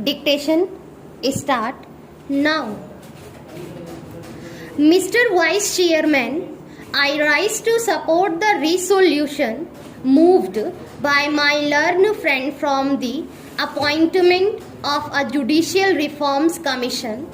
Dictation start now. Mr. Vice Chairman, I rise to support the resolution moved by my learned friend from the appointment of a Judicial Reforms Commission.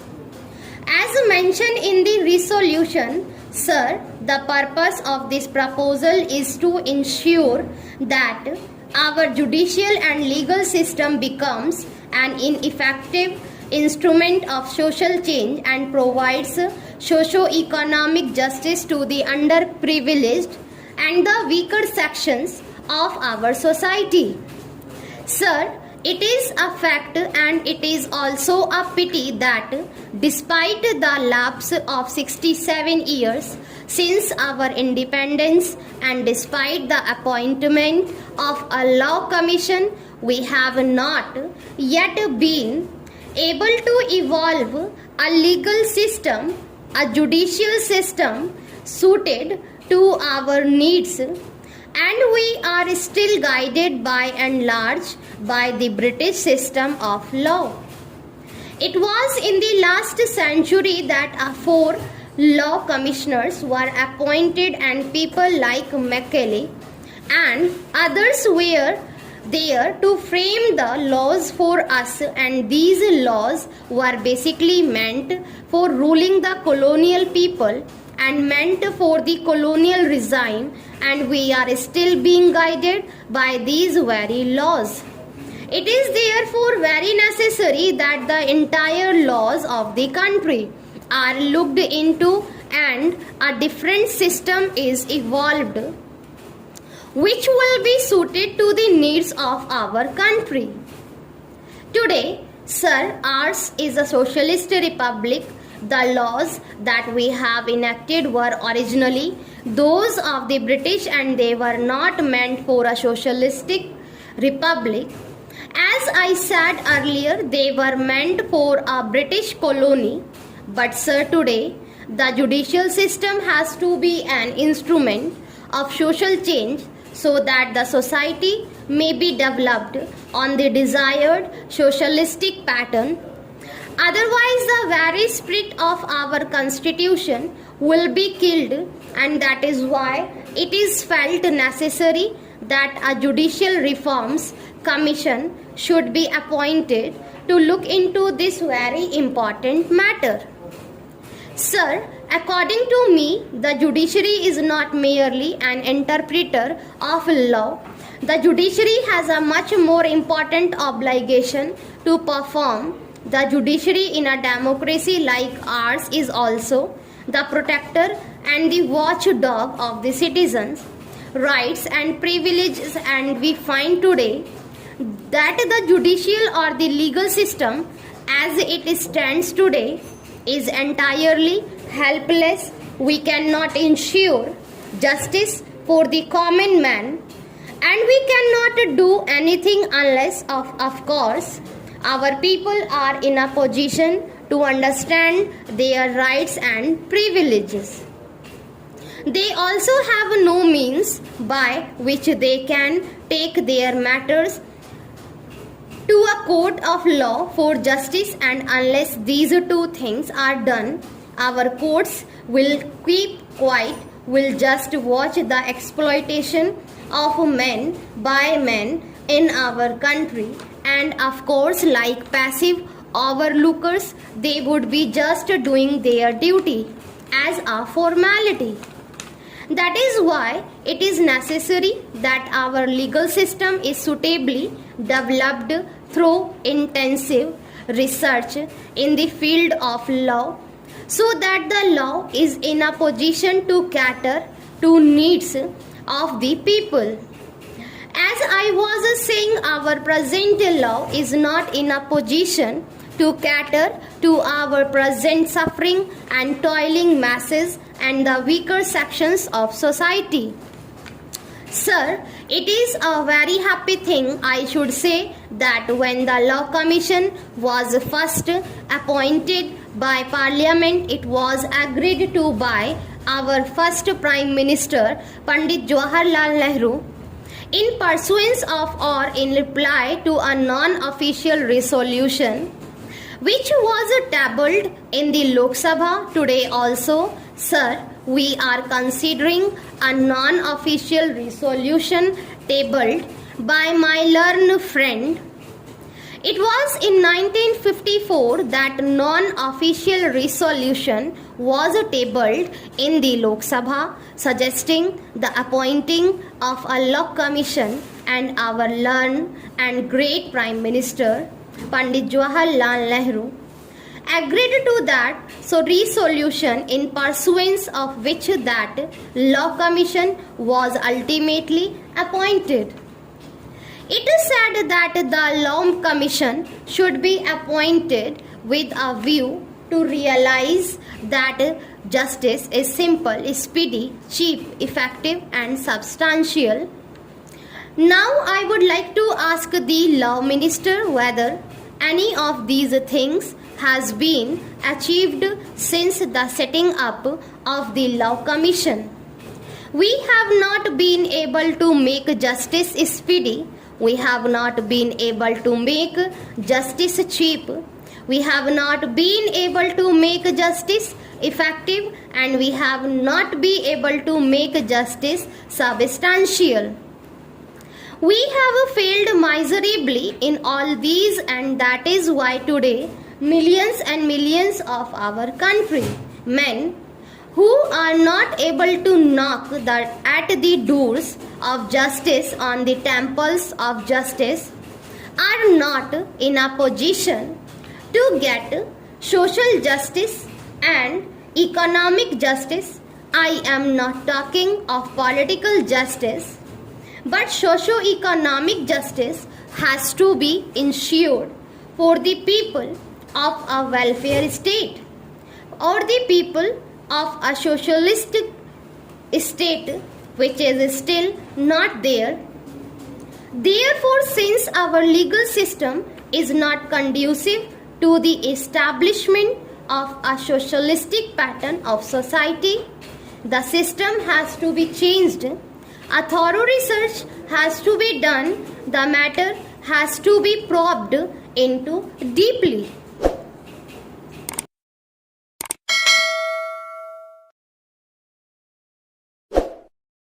As mentioned in the resolution, sir, the purpose of this proposal is to ensure that our judicial and legal system becomes an ineffective instrument of social change and provides socio-economic justice to the underprivileged and the weaker sections of our society. Sir, it is a fact and it is also a pity that despite the lapse of 67 years since our independence and despite the appointment of a law commission, we have not yet been able to evolve a legal system, a judicial system suited to our needs, and we are still guided by and large by the British system of law. It was in the last century that 4 law commissioners were appointed and people like Macaulay and others were there to frame the laws for us, and these laws were basically meant for ruling the colonial people and meant for the colonial regime, and we are still being guided by these very laws. It is therefore very necessary that the entire laws of the country are looked into and a different system is evolved which will be suited to the needs of our country. Today, sir, ours is a socialist republic. The laws that we have enacted were originally those of the British and they were not meant for a socialistic republic. As I said earlier, they were meant for a British colony. But sir, today, the judicial system has to be an instrument of social change so that the society may be developed on the desired socialistic pattern. Otherwise, the very spirit of our constitution will be killed, and that is why it is felt necessary that a judicial reforms commission should be appointed to look into this very important matter. Sir, according to me, the judiciary is not merely an interpreter of law. The judiciary has a much more important obligation to perform. The judiciary in a democracy like ours is also the protector and the watchdog of the citizens' rights and privileges, and we find today that the judicial or the legal system as it stands today is entirely helpless. We cannot ensure justice for the common man, and we cannot do anything unless of course our people are in a position to understand their rights and privileges. They also have no means by which they can take their matters to a court of law for justice, and unless these two things are done, our courts will keep quiet, will just watch the exploitation of men by men in our country, and of course, like passive overlookers, they would be just doing their duty as a formality. That is why it is necessary that our legal system is suitably developed through intensive research in the field of law, so that the law is in a position to cater to needs of the people. As I was saying, our present law is not in a position to cater to our present suffering and toiling masses and the weaker sections of society. Sir, it is a very happy thing, I should say, that when the Law Commission was first appointed by Parliament, it was agreed to by our first Prime Minister, Pandit Jawaharlal Nehru. in pursuance of or in reply to a non-official resolution which was tabled in the Lok Sabha today also. Sir, we are considering a non-official resolution tabled by my learned friend. It was in 1954 that non-official resolution was tabled in the Lok Sabha suggesting the appointing of a law commission, and our learned and great Prime Minister Pandit Jawaharlal Nehru agreed to that resolution, in pursuance of which that law commission was ultimately appointed. It is said that the Law Commission should be appointed with a view to realize that justice is simple, speedy, cheap, effective and substantial. Now I would like to ask the Law Minister whether any of these things has been achieved since the setting up of the Law Commission. We have not been able to make justice speedy. We have not been able to make justice cheap. We have not been able to make justice effective, and we have not been able to make justice substantial. We have failed miserably in all these, and that is why today millions and millions of our country men who are not able to knock at the doors of justice on the temples of justice are not in a position to get social justice and economic justice. I am not talking of political justice, but socio-economic justice has to be ensured for the people of a welfare state or the people of a socialistic state which is still not there. Therefore, since our legal system is not conducive to the establishment of a socialistic pattern of society, the system has to be changed. A thorough research has to be done. The matter has to be probed into deeply.